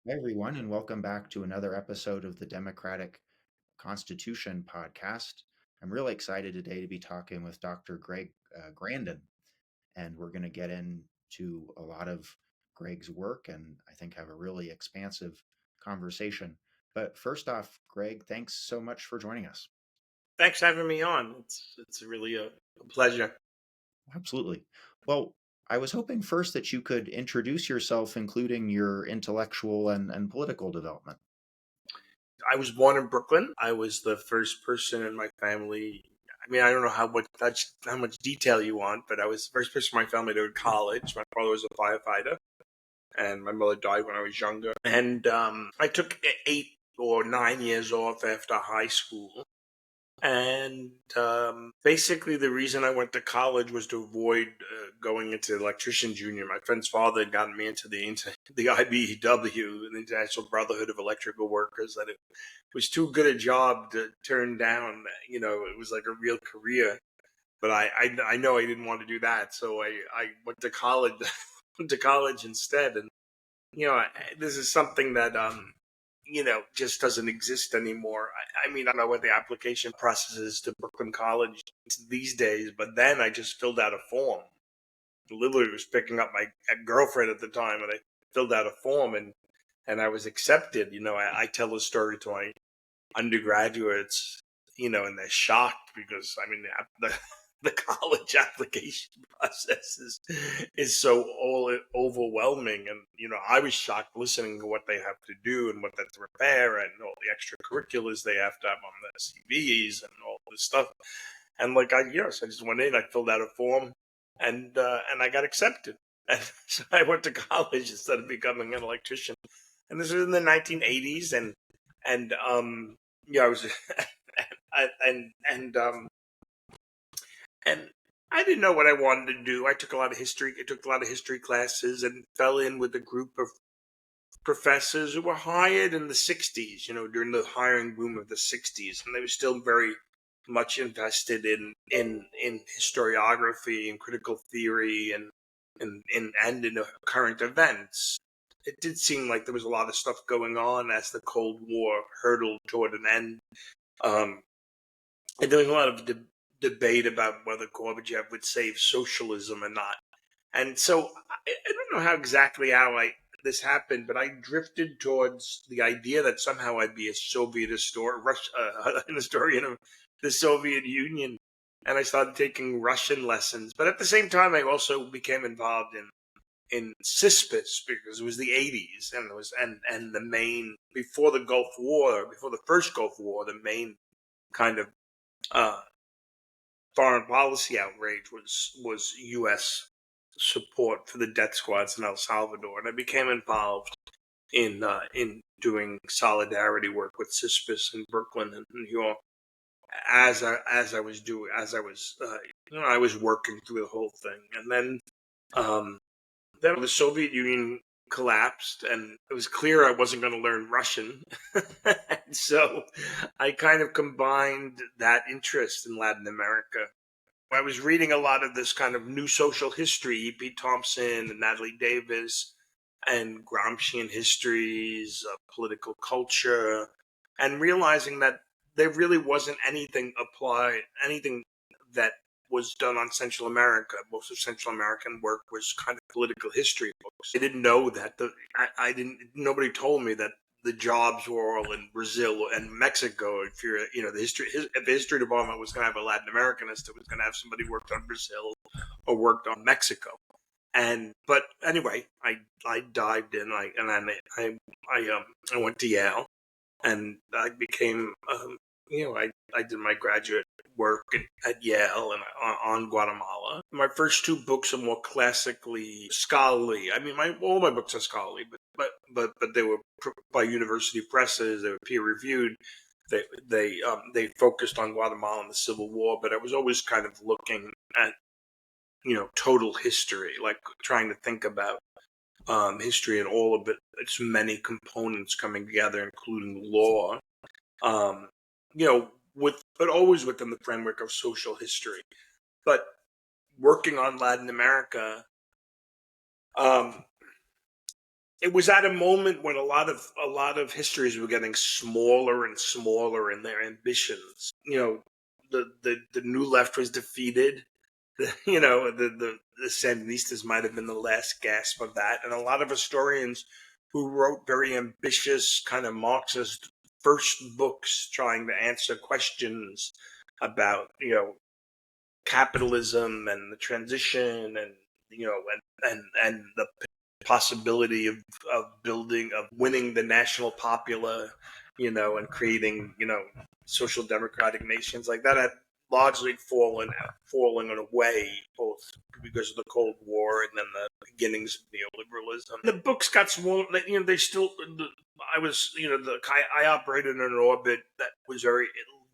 Hi, everyone, and welcome back to another episode of the Democratic Constitution podcast. I'm really excited today to be talking with Dr. Greg Grandin, and we're going to get into a lot of Greg's work and I think have a really expansive conversation. But first off, Greg, thanks so much for joining us. Thanks for having me on. It's really a pleasure. Absolutely. Well, I was hoping first that you could introduce yourself, including your intellectual and political development. I was born in Brooklyn. I was the first person in my family. I mean, I don't know how much detail you want, but I was the first person in my family to go to college. My father was a firefighter, and my mother died when I was younger. And I took 8 or 9 years off after high school. And basically, the reason I went to college was to avoid going into electrician's union. My friend's father had gotten me into the IBEW, the International Brotherhood of Electrical Workers. That it was too good a job to turn down. It was like a real career. But I know I didn't want to do that, so I went to college. Went to college instead, and this is something that just doesn't exist anymore. I mean, I don't know what the application process is to Brooklyn College these days, but then I just filled out a form. Literally was picking up my girlfriend at the time, and I filled out a form, and I was accepted. I tell the story to my undergraduates, and they're shocked because I mean the college application process is so all overwhelming, and I was shocked listening to what they have to do and what they have to prepare and all the extracurriculars they have to have on their CVs and all this stuff. And like so I just went in, I filled out a form, and I got accepted. And so I went to college instead of becoming an electrician. And this was in the 1980s, and I was and I didn't know what I wanted to do. I took a lot of history. I took a lot of history classes and fell in with a group of professors who were hired in the 60s, during the hiring boom of the 60s. And they were still very much invested in historiography and critical theory and in current events. It did seem like there was a lot of stuff going on as the Cold War hurtled toward an end. And there was a lot of debate about whether Gorbachev would save socialism or not. And so I don't know how this happened, but I drifted towards the idea that somehow I'd be a Soviet an historian of the Soviet Union, and I started taking Russian lessons. But at the same time, I also became involved in CISPIS because it was the 80s, and it was and the main before the first Gulf War, the main kind of uh, foreign policy outrage was U.S. support for the death squads in El Salvador, and I became involved in doing solidarity work with CISPIS in Brooklyn and New York. I was working through the whole thing, and then the Soviet Union collapsed, and it was clear I wasn't going to learn Russian. So I kind of combined that interest in Latin America. I was reading a lot of this kind of new social history, E.P. Thompson and Natalie Davis, and Gramscian histories of political culture, and realizing that there really wasn't anything that was done on Central America. Most of Central American work was kind of political history books. I didn't know that. I didn't. Nobody told me that the jobs were all in Brazil and Mexico. If you're, if the history department was going to have a Latin Americanist, it was going to have somebody who worked on Brazil or worked on Mexico. But anyway, I dived in. I went to Yale, and I became I did my graduate work at Yale and on Guatemala. My first two books are more classically scholarly. I mean, all my books are scholarly, but they were by university presses. They were peer reviewed. They focused on Guatemala and the Civil War, but I was always kind of looking at total history, like trying to think about history and all of its many components coming together, including law. Um, but always within the framework of social history. But working on Latin America, um, it was at a moment when a lot of histories were getting smaller and smaller in their ambitions. The new left was defeated. The Sandinistas might have been the last gasp of that, and a lot of historians who wrote very ambitious kind of Marxist first books trying to answer questions about capitalism and the transition, and and the possibility of winning the national popular, and creating social democratic nations like that had largely fallen away, both because of the Cold War and then the beginnings of neoliberalism. The books got smaller. They still. I was, I operated in an orbit that was very.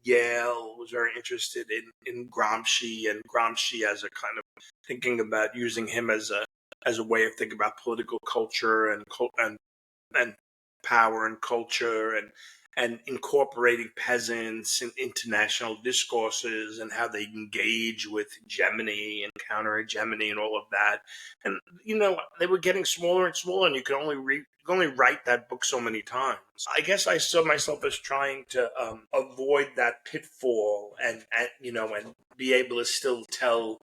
Yale was very interested in Gramsci, and Gramsci as a kind of thinking about using him as a way of thinking about political culture and power and culture, and incorporating peasants in international discourses and how they engage with hegemony and counter hegemony and all of that. And they were getting smaller and smaller, and you could only write that book so many times. I guess I saw myself as trying to avoid that pitfall, and be able to still tell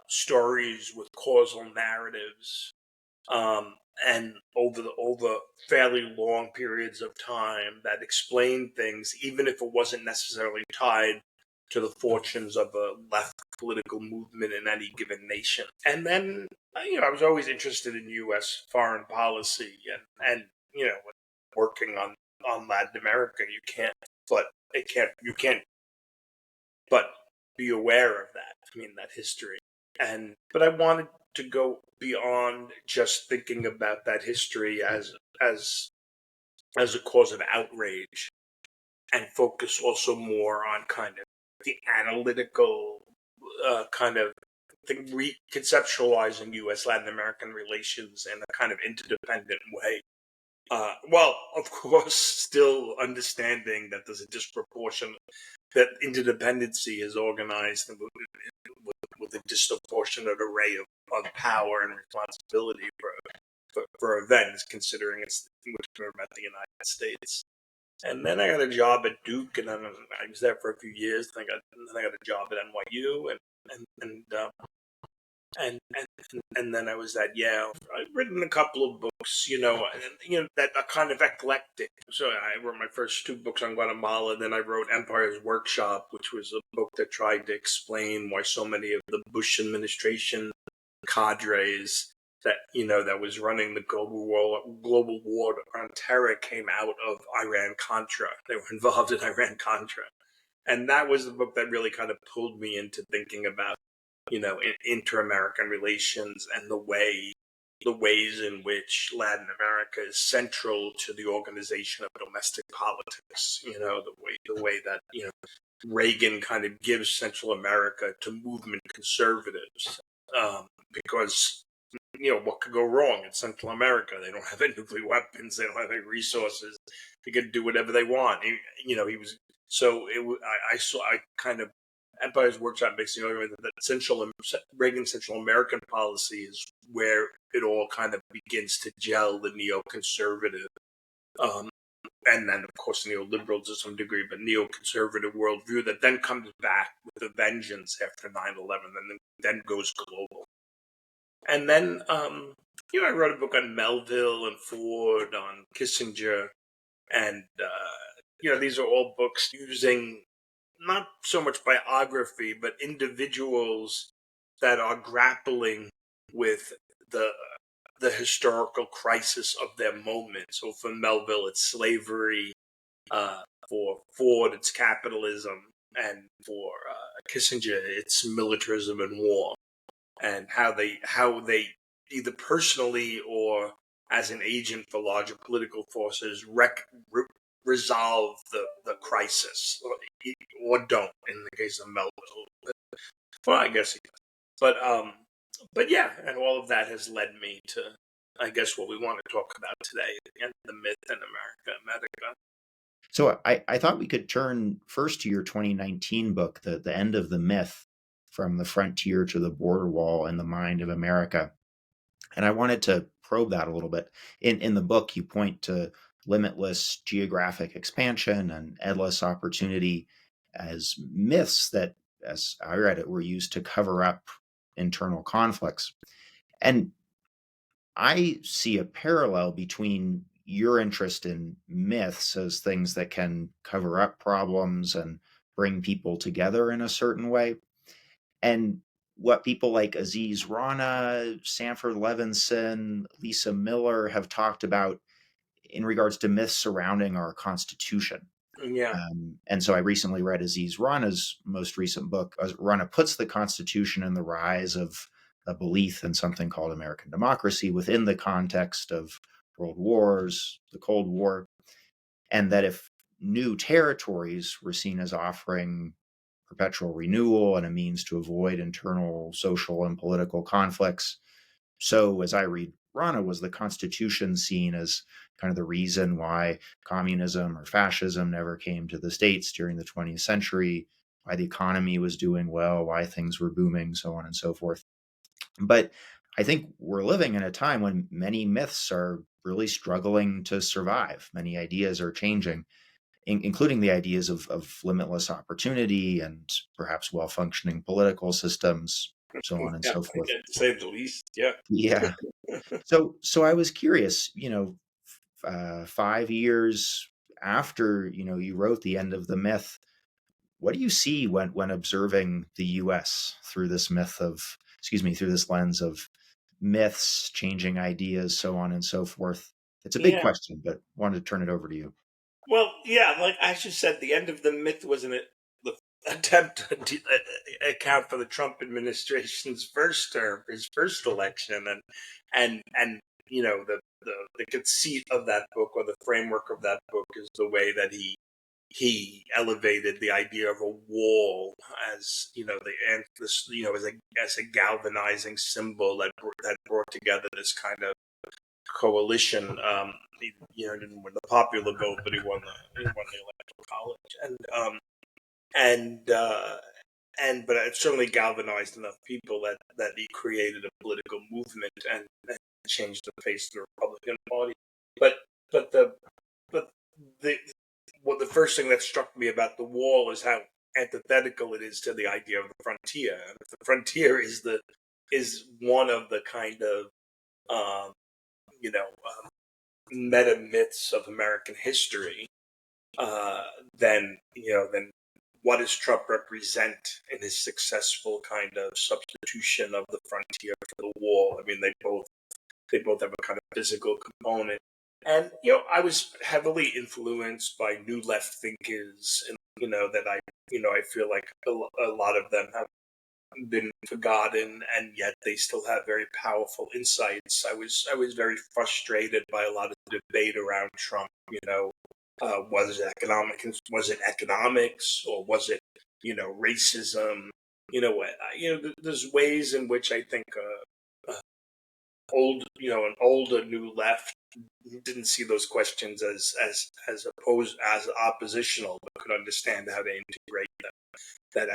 stories with causal narratives, and over fairly long periods of time that explain things, even if it wasn't necessarily tied to the fortunes of a left political movement in any given nation. And then, I was always interested in U.S. foreign policy, and working on Latin America, you can't but be aware of that. I mean, that history. But I wanted to go beyond just thinking about that history as a cause of outrage, and focus also more on kind of the analytical kind of thing, conceptualizing U.S. Latin American relations in a kind of interdependent way. Well, of course, still understanding that there's a disproportionate, that interdependency is organized with a disproportionate array of power and responsibility for events, considering it's about the United States. And then I got a job at Duke, and then I was there for a few years. Then I got a job at NYU, and then I was at Yale. I've written a couple of books, that are kind of eclectic. So I wrote my first two books on Guatemala. Then I wrote Empire's Workshop, which was a book that tried to explain why so many of the Bush administration cadres that was running the global war on terror came out of Iran-Contra. They were involved in Iran-Contra. And that was the book that really kind of pulled me into thinking about inter-American relations, and the ways in which Latin America is central to the organization of domestic politics. The way that Reagan kind of gives Central America to movement conservatives, because what could go wrong in Central America? They don't have any nuclear weapons. They don't have any resources. They can do whatever they want. He was so. I kind of. Empire's Workshop makes the argument that Reagan's Central American policy is where it all kind of begins to gel, the neoconservative, and then of course neoliberal to some degree, but neoconservative worldview that then comes back with a vengeance after 9/11, and then goes global. And then I wrote a book on Melville and Ford, on Kissinger, and these are all books using not so much biography, but individuals that are grappling with the historical crisis of their moment. So for Melville, it's slavery. For Ford, it's capitalism, and for Kissinger, it's militarism and war, and how they either personally or as an agent for larger political forces resolve the crisis, or don't, in the case of Melville. Well, I guess he does. But yeah, and all of that has led me to, I guess, what we want to talk about today, the end of the myth in America. So I thought we could turn first to your 2019 book, The End of the Myth, From the Frontier to the Border Wall in the Mind of America. And I wanted to probe that a little bit. In the book, you point to limitless geographic expansion and endless opportunity as myths that, as I read it, were used to cover up internal conflicts. And I see a parallel between your interest in myths as things that can cover up problems and bring people together in a certain way, and what people like Aziz Rana, Sanford Levinson, Lisa Miller have talked about in regards to myths surrounding our Constitution. Yeah. And so I recently read Aziz Rana's most recent book. Rana puts the Constitution and the rise of a belief in something called American democracy within the context of world wars, the Cold War, and that if new territories were seen as offering perpetual renewal and a means to avoid internal social and political conflicts, so as I read Rana, was the Constitution seen as kind of the reason why communism or fascism never came to the States during the 20th century, why the economy was doing well, why things were booming, so on and so forth. But I think we're living in a time when many myths are really struggling to survive. Many ideas are changing, including the ideas of limitless opportunity and perhaps well functioning political systems, so on and Yeah, so forth. to say the least. Yeah. Yeah. So I was curious, 5 years after, you wrote The End of the Myth, what do you see when observing the US through this through this lens of myths, changing ideas, so on and so forth? It's a big Yeah. question, but wanted to turn it over to you. Well, yeah, like as you said, the end of the myth was the attempt to account for the Trump administration's first term, his first election, and the conceit of that book, or the framework of that book, is the way that he elevated the idea of a wall as as a galvanizing symbol that brought together this kind of coalition. Didn't win the popular vote, but he won the electoral college, but it certainly galvanized enough people that he created a political movement and changed the face of the Republican Party. But but the but the well, the first thing that struck me about the wall is how antithetical it is to the idea of the frontier. The frontier is one of the kind of um, you know meta myths of American history, uh, then what does Trump represent in his successful kind of substitution of the frontier for the wall? I mean, they both have a kind of physical component, and I was heavily influenced by New Left thinkers, and I feel like a lot of them have been forgotten, and yet they still have very powerful insights. I was very frustrated by a lot of the debate around Trump. Was it economics, or was it racism? There's ways in which I think an older New Left didn't see those questions as oppositional, but could understand how to integrate them. That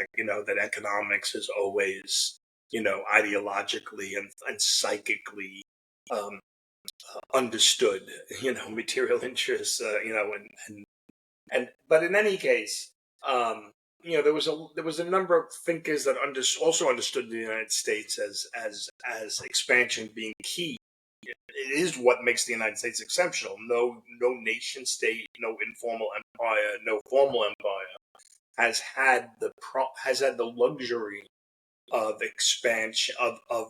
economics is always ideologically and psychically um, understood. Material interests. But in any case, there was a number of thinkers that also understood the United States as expansion being key. It is what makes the United States exceptional. No nation state, no informal empire, no formal empire has had the luxury of expansion of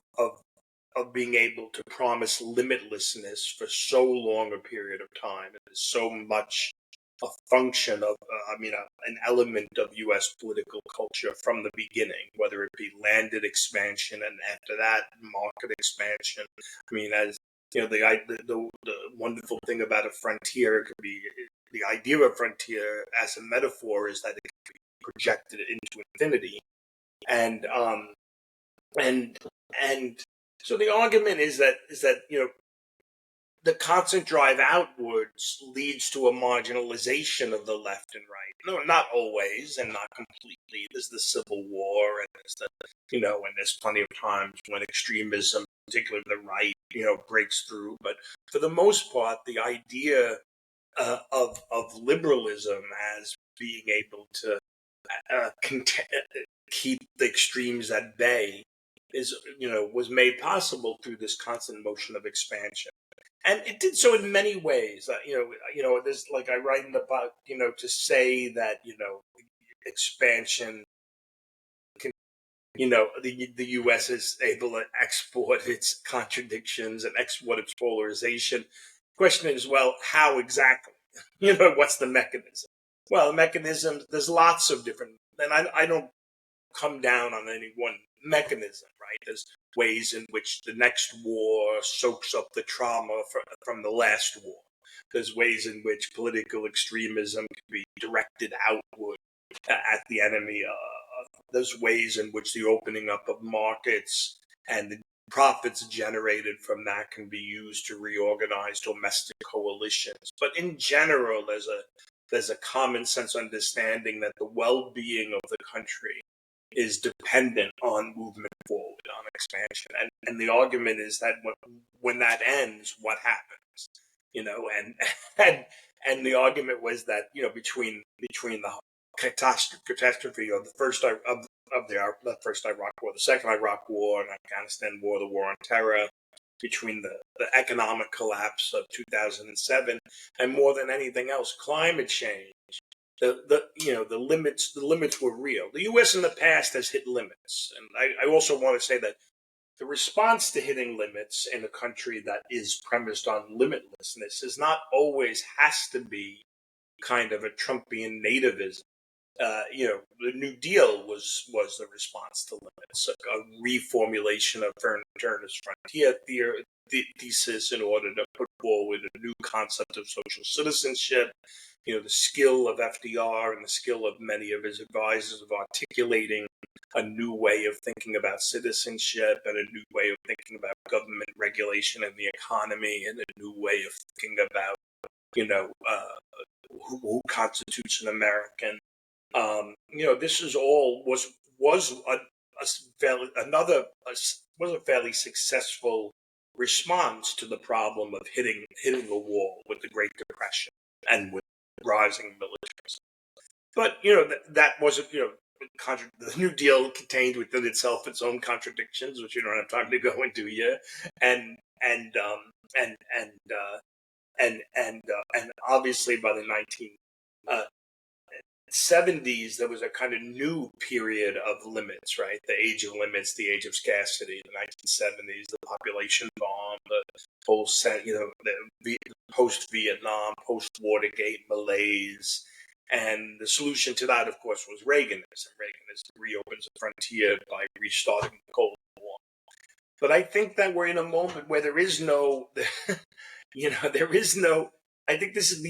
being able to promise limitlessness for so long a period of time. It is so much a function of, an element of U.S. political culture from the beginning, whether it be landed expansion and after that market expansion. I mean, as the wonderful thing about a frontier could be the idea of a frontier as a metaphor is that it can be projected into infinity, and and and so the argument is that the constant drive outwards leads to a marginalization of the left and right. No, not always, and not completely. There's the Civil War, and there's and there's plenty of times when extremism particularly the right, breaks through. But for the most part, the idea of liberalism as being able to keep the extremes at bay was made possible through this constant motion of expansion. And it did so in many ways. There's, like I write in the book, to say that, expansion can, the U.S. is able to export its contradictions and export its polarization. The question is, well, how exactly? What's the mechanism? Well, the mechanism, there's lots of different, and I don't come down on any one mechanism, right? There's ways in which the next war soaks up the trauma from the last war. There's ways in which political extremism can be directed outward at the enemy. There's ways in which the opening up of markets and the profits generated from that can be used to reorganize domestic coalitions. But in general, there's a common sense understanding that the well-being of the country is dependent on movement forward, on expansion. And the argument is that when that ends, what happens? And the argument was that, between the catastrophe of the first the first Iraq War, the second Iraq War, and Afghanistan War, the War on Terror, between the economic collapse of 2007, and more than anything else, climate change. The limits were real. The U.S. in the past has hit limits, and I also want to say that the response to hitting limits in a country that is premised on limitlessness is not always has to be kind of a Trumpian nativism. The New Deal was the response to limits, a reformulation of Turner's Frontier thesis in order to put forward a new concept of social citizenship. The skill of FDR and the skill of many of his advisors of articulating a new way of thinking about citizenship and a new way of thinking about government regulation and the economy and a new way of thinking about, who constitutes an American. This is all was a fairly successful response to the problem of hitting the wall with the Great Depression and with rising militarism. But that wasn't the New Deal contained within itself its own contradictions, which you don't have time to go into here, and obviously by the 1970s there was a kind of new period of limits, right? The age of limits, the age of scarcity. The 1970s, the population bomb, the whole the post-Vietnam, post-Watergate malaise. And the solution to that, of course, was Reaganism. Reaganism reopens the frontier by restarting the Cold War. But I think that we're in a moment where there is no, there is no. I think there is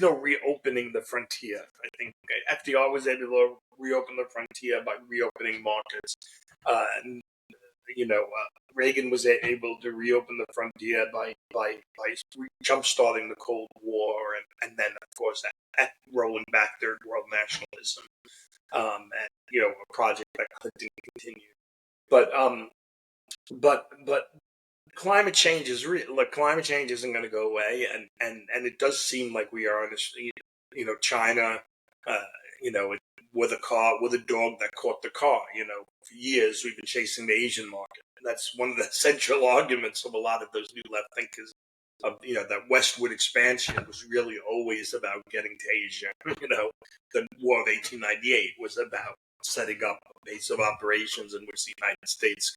no reopening the frontier. I think FDR was able to reopen the frontier by reopening markets. Reagan was able to reopen the frontier by jump-starting the Cold War and then, of course, rolling back Third World nationalism, and a project that Clinton continued. But climate change is real. Look, climate change isn't going to go away, and it does seem like we are on a, China, with a dog that caught the car. For years we've been chasing the Asian market. And that's one of the central arguments of a lot of those new left thinkers. That westward expansion was really always about getting to Asia. The War of 1898 was about setting up a base of operations in which the United States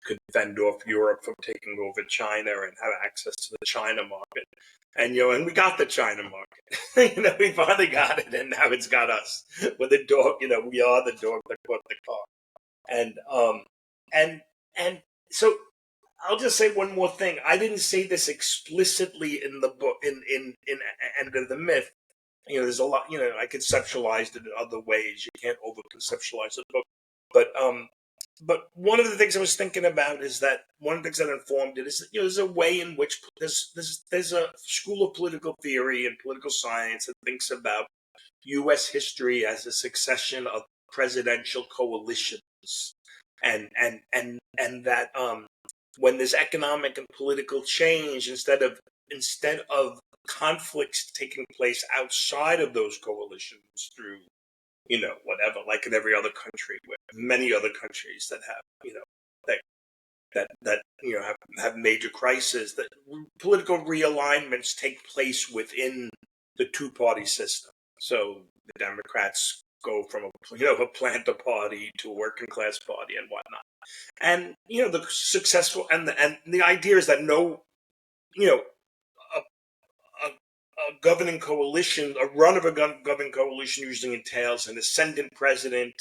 could fend off Europe from taking over China and have access to the China market. And and we got the China market. We finally got it, and now it's got us. With the dog, we are the dog that caught the car. And so I'll just say one more thing. I didn't say this explicitly in the book in End of the Myth. There's a lot. I conceptualized it in other ways. You can't over conceptualize the book, but one of the things I was thinking about is that one of the things that informed it is there's a way in which there's a school of political theory and political science that thinks about U.S. history as a succession of presidential coalitions. and that when there's economic and political change, instead of conflicts taking place outside of those coalitions through whatever, like in every other country, many other countries that have have major crises, that political realignments take place within the two-party system. So the Democrats go from a planter party to a working class party and whatnot. And the successful and the idea is that no, a, a governing coalition, a run of a governing coalition usually entails an ascendant president,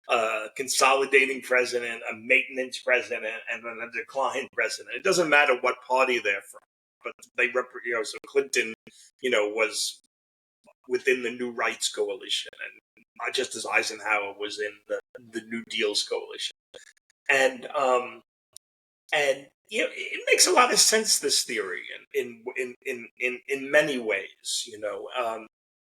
a consolidating president, a maintenance president, and then a decline president. It doesn't matter what party they're from, but they represent. So Clinton, was within the New Rights coalition, and not just as Eisenhower was in the New Deals coalition, and it makes a lot of sense, this theory, in many ways,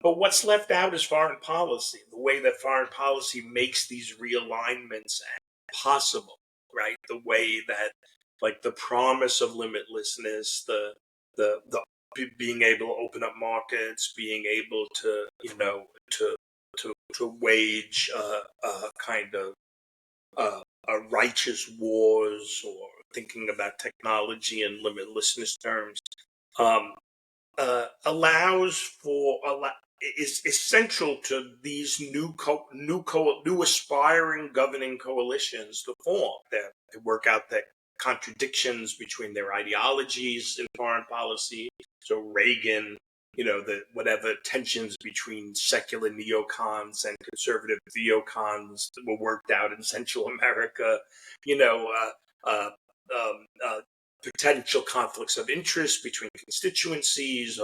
But what's left out is foreign policy, the way that foreign policy makes these realignments possible, right? The way that, like, the promise of limitlessness, the being able to open up markets, being able to, to wage kind of righteous wars, or thinking about technology in limitlessness terms, is essential to these new aspiring governing coalitions to form. They work out the contradictions between their ideologies in foreign policy. So Reagan, whatever tensions between secular neocons and conservative theocons were worked out in Central America. Potential conflicts of interest between constituencies,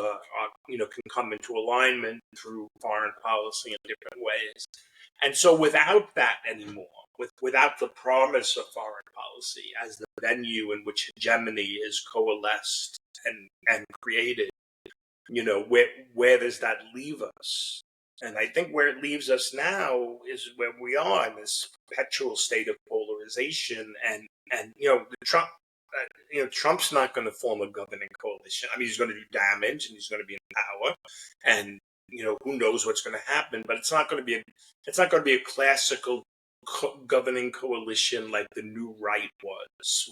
can come into alignment through foreign policy in different ways. And so without that anymore, without the promise of foreign policy as the venue in which hegemony is coalesced and created, where does that leave us? And I think where it leaves us now is where we are, in this perpetual state of polarization. And Trump's not going to form a governing coalition. I mean, he's going to do damage, and he's going to be in power, and who knows what's going to happen. But it's not going to be a classical governing coalition like the New Right was.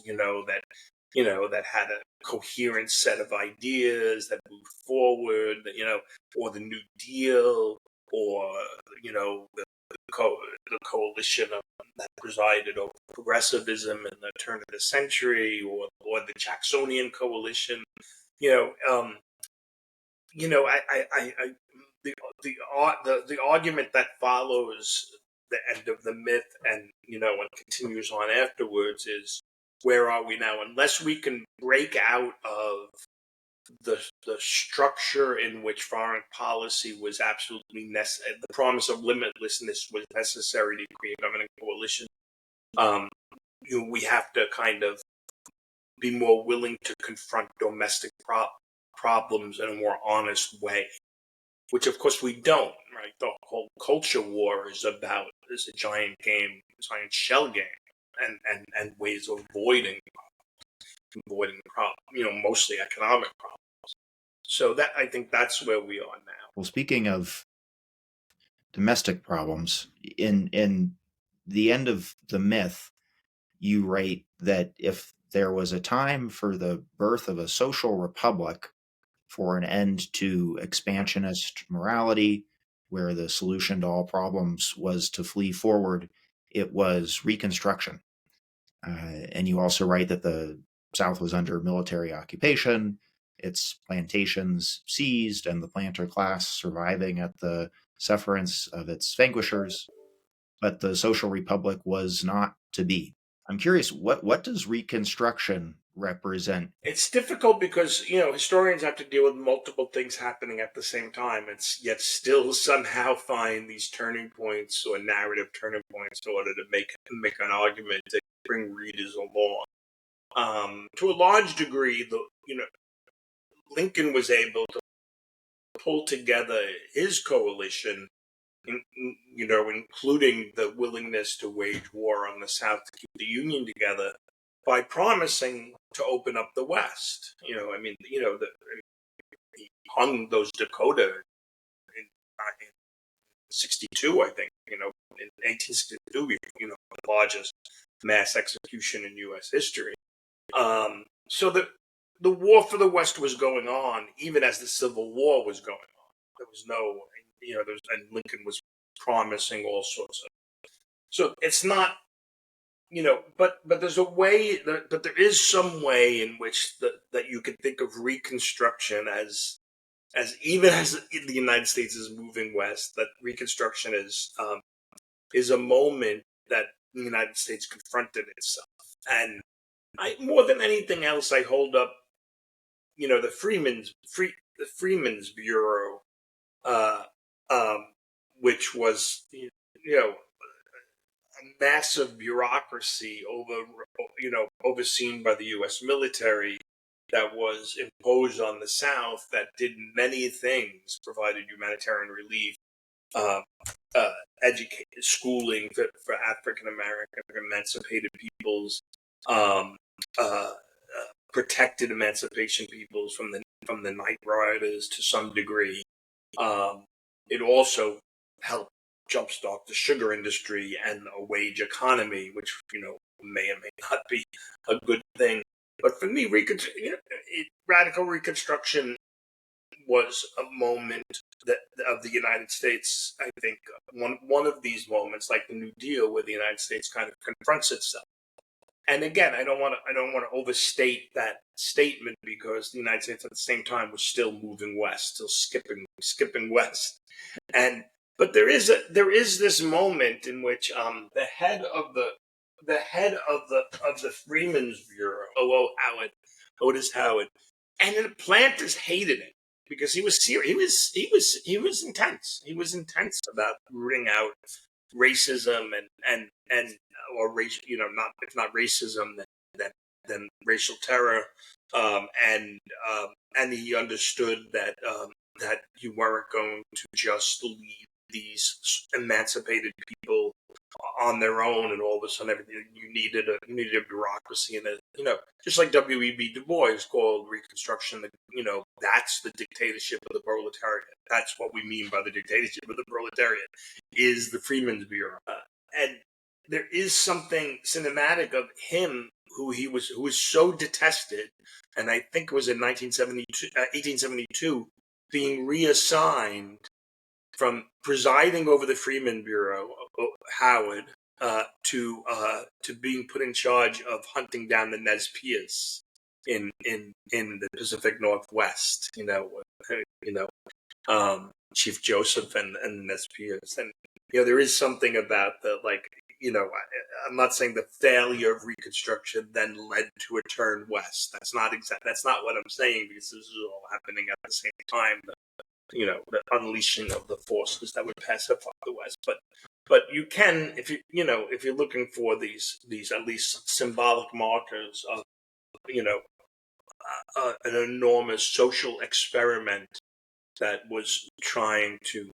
That had a coherent set of ideas that moved forward. Or the New Deal, or the coalition that presided over progressivism in the turn of the century, or the Jacksonian coalition. The argument that follows the end of the myth, and continues on afterwards, is, where are we now? Unless we can break out of the structure in which foreign policy was absolutely necessary, the promise of limitlessness was necessary to create a governing coalition, we have to kind of be more willing to confront domestic problems in a more honest way, which of course we don't, right? The whole culture war is a giant shell game, and ways of avoiding problems, mostly economic problems. So I think that's where we are now. Well, speaking of domestic problems, in the end of the myth, you write that if there was a time for the birth of a social republic, for an end to expansionist morality, where the solution to all problems was to flee forward, it was Reconstruction. And you also write that the South was under military occupation, its plantations seized, and the planter class surviving at the sufferance of its vanquishers. But the social republic was not to be. I'm curious, what does Reconstruction represent? It's difficult because, historians have to deal with multiple things happening at the same time, and yet still somehow find these turning points, or narrative turning points, in order to make an argument to bring readers along. To a large degree, Lincoln was able to pull together his coalition including the willingness to wage war on the South to keep the Union together by promising to open up the West. He hung those Dakota in 62, I think, in 1862, the largest mass execution in U.S. history. So the war for the West was going on, even as the Civil War was going on. There was no, and Lincoln was promising all sorts of. So it's not, but there's a way, but there is some way in which that you could think of Reconstruction as even as the United States is moving west, that Reconstruction is a moment that the United States confronted itself. And more than anything else, I hold up, the Freeman's Bureau, uh, which was, a massive bureaucracy overseen by the U.S. military that was imposed on the South, that did many things, provided humanitarian relief, schooling for African American emancipated peoples, protected emancipation peoples from the night riders to some degree. It also helped jumpstart the sugar industry and a wage economy, which may or may not be a good thing. But for me, radical Reconstruction was a moment of the United States. I think one of these moments, like the New Deal, where the United States kind of confronts itself. And again, I don't want to overstate that statement, because the United States at the same time was still moving west, still skipping west. But there is this moment in which the head of the Freeman's Bureau, Otis Howard, and the planters hated him because he was serious. He was intense. He was intense about rooting out racism and or racial, not, if not racism, then racial terror, and he understood that that you weren't going to just leave these emancipated people on their own, and all of a sudden you needed a bureaucracy, and just like W.E.B. Du Bois called Reconstruction, that's the dictatorship of the proletariat. That's what we mean by the dictatorship of the proletariat, is the Freeman's Bureau. And there is something cinematic of him who was so detested, and I think it was in 1872, being reassigned from presiding over the Freeman Bureau, Howard, to being put in charge of hunting down the Nez Perce in the Pacific Northwest. Chief Joseph and Nez Perce, and there is something about the, I'm not saying the failure of Reconstruction then led to a turn west. That's not what I'm saying, because this is all happening at the same time. The unleashing of the forces that would pacify the West. But you can, if you're looking for these at least symbolic markers of, an enormous social experiment that was trying to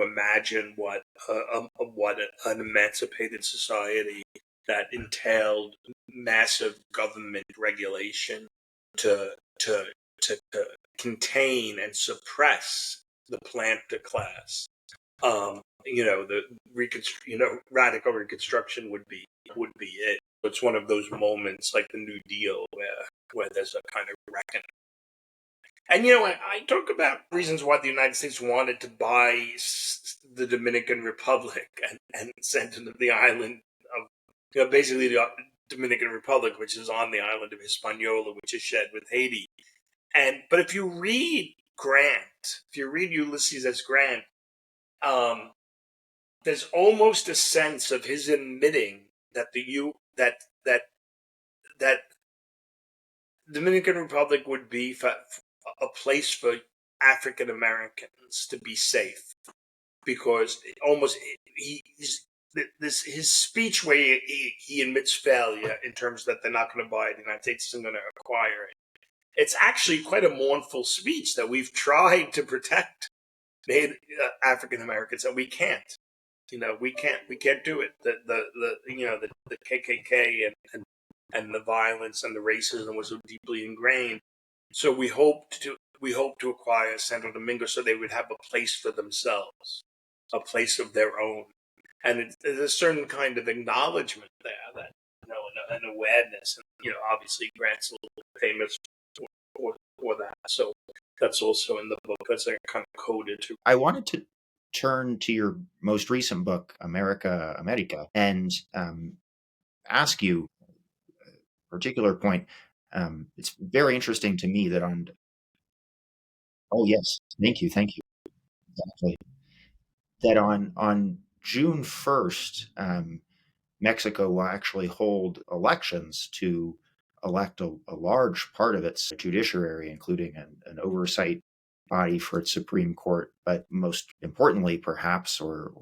imagine what an emancipated society that entailed massive government regulation to contain and suppress the planter class. Radical Reconstruction would be it. It's one of those moments like the New Deal where there's a kind of reckoning. And I talk about reasons why the United States wanted to buy the Dominican Republic and send it to the island of, basically the Dominican Republic, which is on the island of Hispaniola, which is shared with Haiti. But if you read Ulysses S. Grant, there's almost a sense of his admitting that that Dominican Republic would be a place for African Americans to be safe, because his speech where he admits failure in terms that they're not going to buy it, the United States isn't going to acquire it. It's actually quite a mournful speech that we've tried to protect African Americans, and we can't. We can't do it. The KKK and the violence and the racism was so deeply ingrained. So we hope to acquire Santo Domingo so they would have a place for themselves, a place of their own, and there's a certain kind of acknowledgement there that an awareness, and obviously Grant's a little famous for that. So that's also in the book. That's kind of coded to. I wanted to turn to your most recent book, América, and ask you a particular point. It's very interesting to me that oh yes, thank you, exactly. That on June 1st, Mexico will actually hold elections to elect a large part of its judiciary, including an oversight body for its Supreme Court. But most importantly, perhaps, or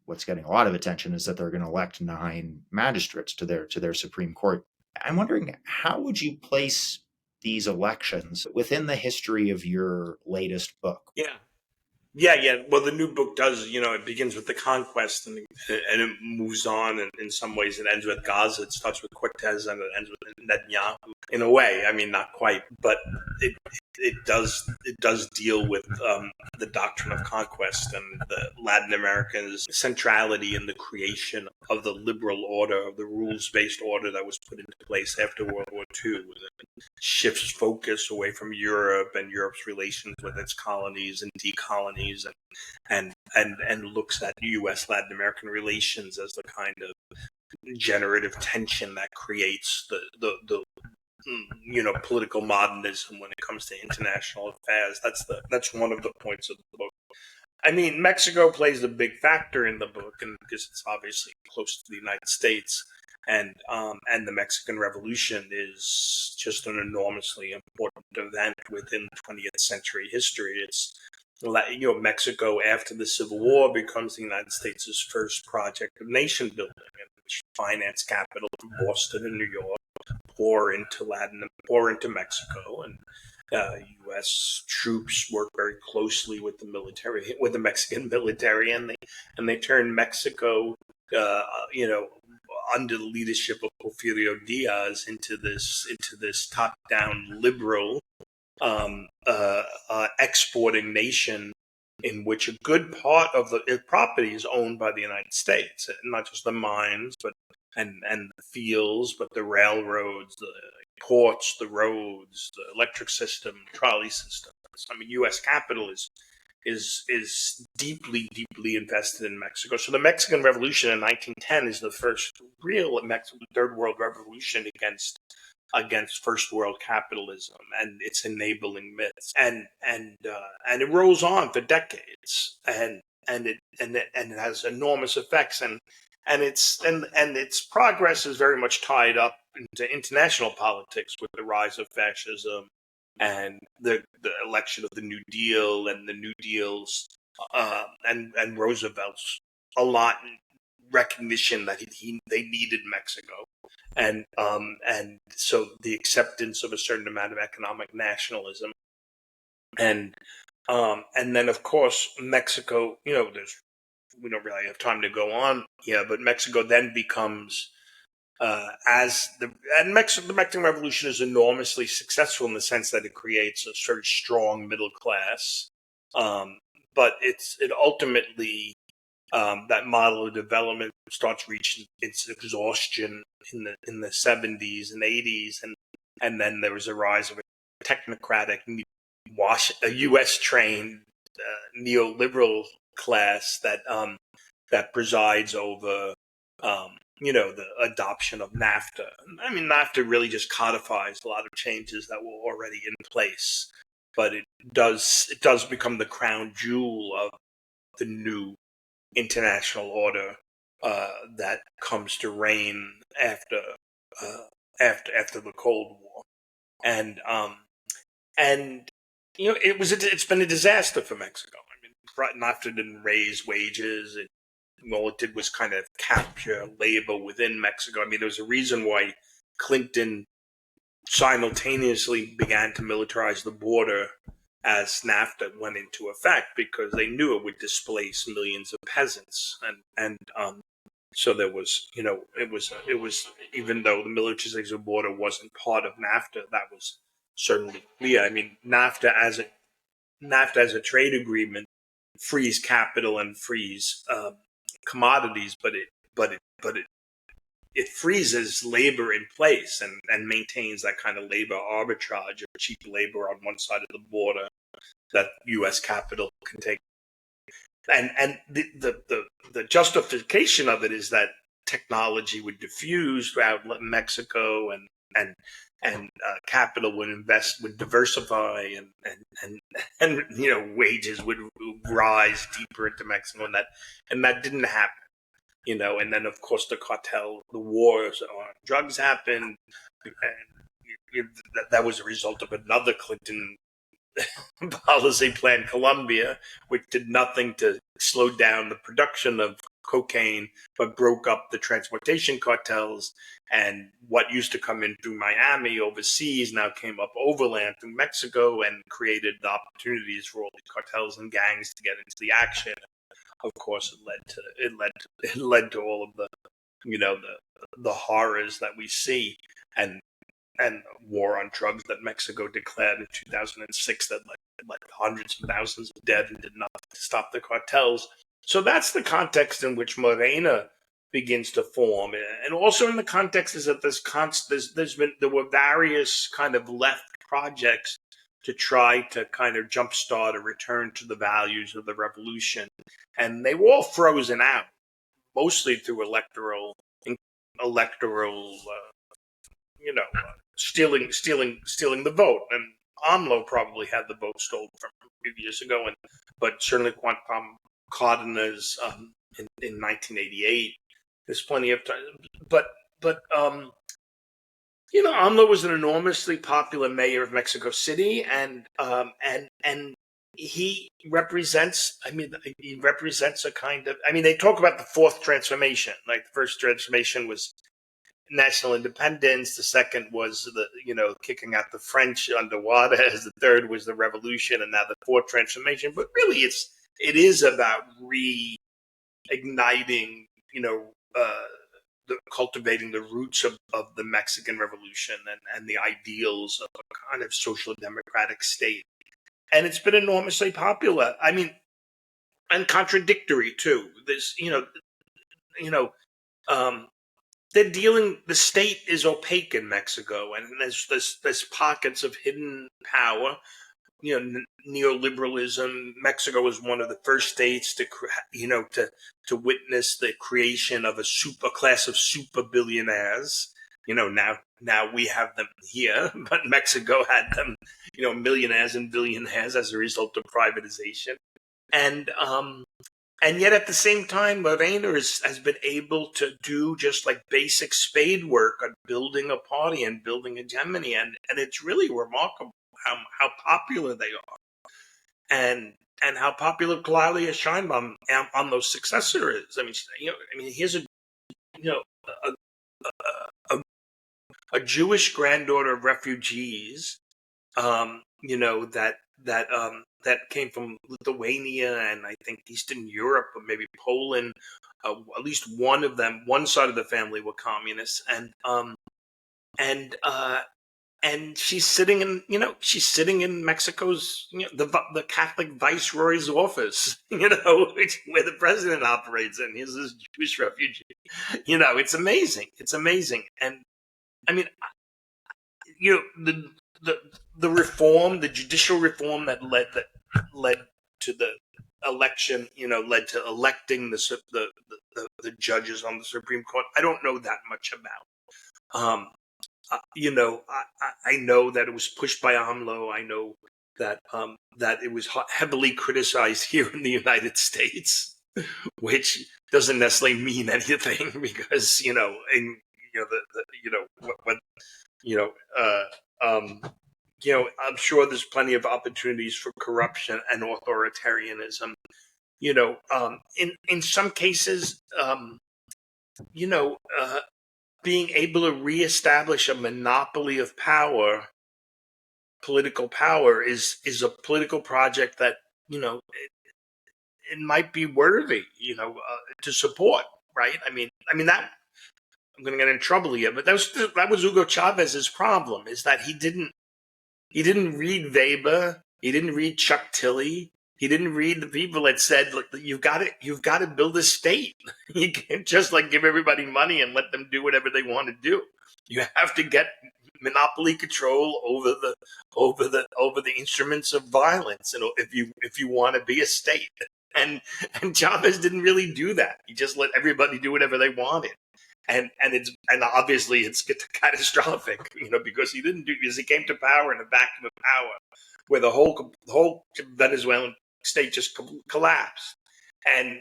what's getting a lot of attention, is that they're going to elect 9 magistrates to their Supreme Court. I'm wondering, how would you place these elections within the history of your latest book? Yeah. Well, the new book does. It begins with the conquest, and it moves on. And in some ways, it ends with Gaza. It starts with Cortez, and it ends with Netanyahu. In a way, I mean, not quite, but it does deal with the doctrine of conquest and the Latin America's centrality in the creation of the liberal order, of the rules-based order that was put into place after World War II. Shifts focus away from Europe and Europe's relations with its colonies and decolonies, and looks at U.S. Latin American relations as the kind of generative tension that creates the political modernism when it comes to international affairs. That's one of the points of the book. I mean, Mexico plays a big factor in the book, and because it's obviously close to the United States. And the Mexican Revolution is just an enormously important event within 20th century history. It's Mexico after the Civil War becomes the United States' first project of nation building, in which finance capital from Boston and New York pour into Mexico, and U.S. troops work very closely with the Mexican military, and they turn Mexico, under the leadership of Porfirio Diaz, into this top-down liberal exporting nation, in which a good part of the property is owned by the United States, not just the mines, but and the fields, but the railroads, the ports, the roads, the electric system, trolley systems. I mean, U.S. capital is deeply, deeply invested in Mexico. So the Mexican Revolution in 1910 is the first real third world revolution against first world capitalism and its enabling myths, and it rolls on for decades, and it has enormous effects, and its progress is very much tied up into international politics with the rise of fascism and the election of the New Deal and the New Deal's and Roosevelt's a lot recognition that they needed Mexico, and so the acceptance of a certain amount of economic nationalism, and then of course Mexico. We don't really have time to go on here, but Mexico then becomes the Mexican Revolution is enormously successful in the sense that it creates a very strong middle class, but it ultimately that model of development starts reaching its exhaustion in the 70s and 80s, and then there was a rise of a technocratic, a U.S. trained neoliberal class that presides over the adoption of NAFTA. I mean, NAFTA really just codifies a lot of changes that were already in place, but it does become the crown jewel of the new international order that comes to reign after the Cold War, and it's been a disaster for Mexico. I mean, NAFTA didn't raise wages. All it did was kind of capture labor within Mexico. I mean, there was a reason why Clinton simultaneously began to militarize the border as NAFTA went into effect, because they knew it would displace millions of peasants, and so there was, it was even though the militarization border wasn't part of NAFTA, that was certainly clear. I mean, NAFTA as a trade agreement frees capital and frees commodities, but it freezes labor in place and maintains that kind of labor arbitrage of cheap labor on one side of the border that U.S. capital can take. And the justification of it is that technology would diffuse throughout Mexico, and capital would diversify, and wages would rise deeper into Mexico, and that didn't happen. And then of course the wars on drugs happened, and that was a result of another Clinton policy plan, Colombia, which did nothing to slow down the production of cocaine, but broke up the transportation cartels. And what used to come in through Miami overseas now came up overland through Mexico, and created the opportunities for all these cartels and gangs to get into the action. Of course, it led to all of the horrors that we see, and war on drugs that Mexico declared in 2006 that led hundreds of thousands of dead and did nothing to stop the cartels. So that's the context in which Morena begins to form, and also in the context is that there were various kind of left projects to try to kind of jumpstart a return to the values of the revolution, and they were all frozen out, mostly through electoral, stealing the vote. And AMLO probably had the vote stolen from him a few years ago, but certainly Juan Cárdenas in 1988. There's plenty of time, but AMLO was an enormously popular mayor of Mexico City, and he represents. He represents a kind of. They talk about the fourth transformation. Like, the first transformation was national independence. The second was the kicking out the French under Juarez. The third was the revolution, and now the fourth transformation. But really, it is about reigniting, cultivating the roots of the Mexican Revolution, and the ideals of a kind of social democratic state. And it's been enormously popular. And contradictory too. The state is opaque in Mexico, and there's pockets of hidden power. Neoliberalism. Mexico was one of the first states to witness the creation of a class of super billionaires. Now we have them here, but Mexico had them, millionaires and billionaires as a result of privatization. And yet at the same time, Morena has been able to do just like basic spade work on building a party and building hegemony. And it's really remarkable how popular they are, and how popular Claudia Sheinbaum, AMLO's successor, is. Here's a Jewish granddaughter of refugees, that came from Lithuania and I think Eastern Europe, or maybe Poland. At least one side of the family were communists, and she's sitting in Mexico's, the Catholic Viceroy's office, where the president operates in. He's this Jewish refugee. It's amazing. It's amazing. And the reform, the judicial reform that led to the election, led to electing the judges on the Supreme Court. I don't know that much about. I know that it was pushed by AMLO. I know that it was heavily criticized here in the United States, which doesn't necessarily mean anything, because I'm sure there's plenty of opportunities for corruption and authoritarianism. In some cases, being able to reestablish a monopoly of power political power is a political project that, it might be worthy, to support, right? I mean that I'm going to get in trouble here, but that was Hugo Chavez's problem, is that he didn't read Weber, he didn't read Chuck Tilley, he didn't read the people that said, look, you've got to build a state. You can't just give everybody money and let them do whatever they want to do. You have to get monopoly control over the instruments of violence, and if you want to be a state. And Chavez didn't really do that. He just let everybody do whatever they wanted. And obviously it's catastrophic, because he came to power in a vacuum of power where the whole Venezuelan state just collapsed. And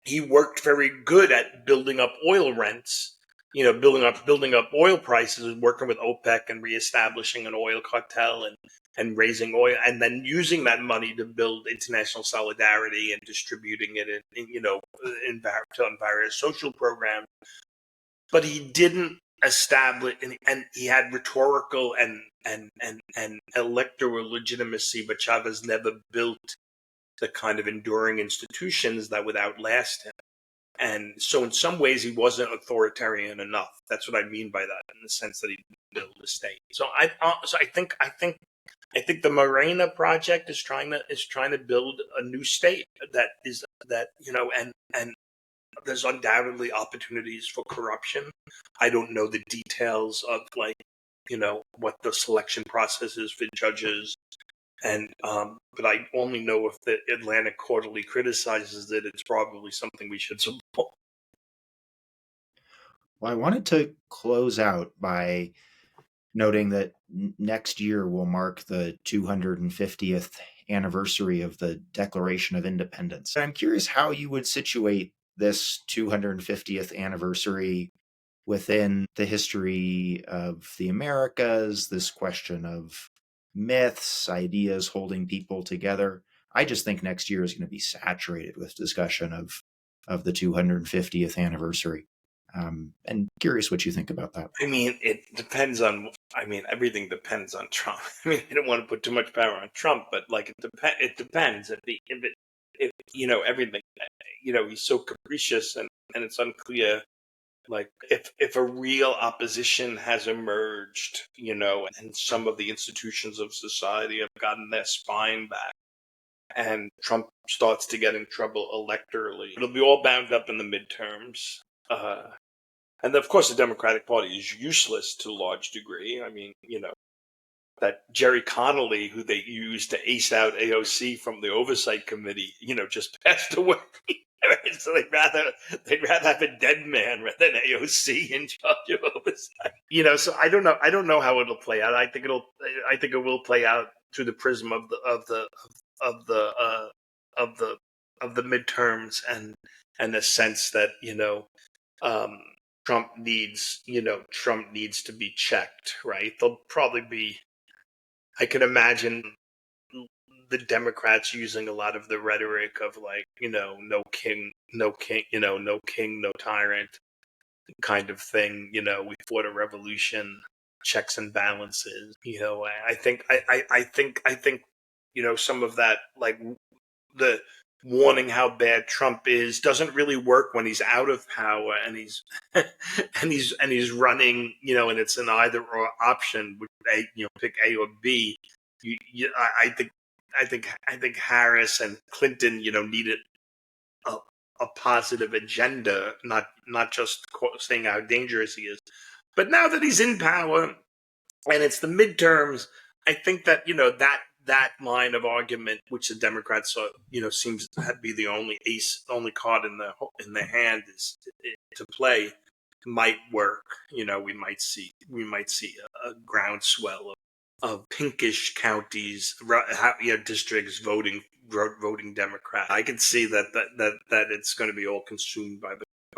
he worked very good at building up oil rents, building up oil prices, and working with OPEC and reestablishing an oil cartel and raising oil, and then using that money to build international solidarity and distributing it in various social programs. But he didn't establish, and he had rhetorical and electoral legitimacy, but Chavez never built the kind of enduring institutions that would outlast him. And so in some ways he wasn't authoritarian enough. That's what I mean by that, in the sense that he didn't build a state. So I think the Morena project is trying to build a new state and there's undoubtedly opportunities for corruption. I don't know the details of what the selection process is for judges, and but I only know if the Atlantic Quarterly criticizes it, it's probably something we should support. Well, I wanted to close out by noting that next year will mark the 250th anniversary of the Declaration of Independence. I'm curious how you would situate this 250th anniversary within the history of the Americas, this question of myths, ideas holding people together. I just think next year is going to be saturated with discussion of the 250th anniversary. And curious what you think about that. I mean, it depends on. I mean, everything depends on Trump. I mean, I don't want to put too much power on Trump, but it depends. If everything, he's so capricious, and it's unclear. If a real opposition has emerged, and some of the institutions of society have gotten their spine back, and Trump starts to get in trouble electorally, it'll be all bound up in the midterms. And of course, the Democratic Party is useless to a large degree. I mean, that Jerry Connolly, who they used to ace out AOC from the Oversight Committee, just passed away. So they'd rather have a dead man rather than AOC in charge of oversight. So I don't know. I don't know how it'll play out. I think it will play out through the prism of the midterms and the sense that Trump needs to be checked, right? There'll probably be, I can imagine the Democrats using a lot of the rhetoric of no king, no tyrant kind of thing. We fought a revolution, checks and balances. I think some of that, the warning how bad Trump is, doesn't really work when he's out of power and he's and he's running, and it's an either or option. Pick A or B. I think Harris and Clinton, needed a positive agenda, not just saying how dangerous he is. But now that he's in power and it's the midterms, I think that that line of argument, which the Democrats seems to be the only only card in the hand is to play, might work. We might see a groundswell of pinkish counties, districts voting Democrat. I can see that it's going to be all consumed by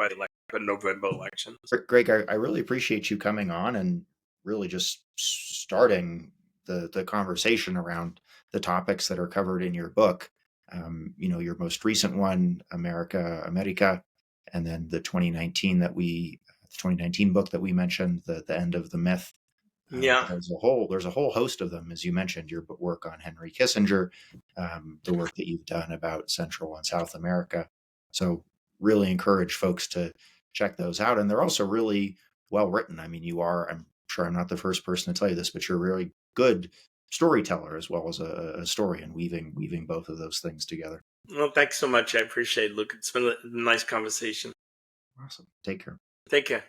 the November election. Greg, I really appreciate you coming on and really just starting the conversation around the topics that are covered in your book. Your most recent one, América, and then the 2019 book that we mentioned, the end of the myth. Yeah. There's a whole host of them, as you mentioned, your work on Henry Kissinger, the work that you've done about Central and South America. So really encourage folks to check those out. And they're also really well written. I mean, I'm sure I'm not the first person to tell you this, but you're a really good storyteller as well as a historian, weaving both of those things together. Well, thanks so much. I appreciate it, Luke. It's been a nice conversation. Awesome. Take care. Take care.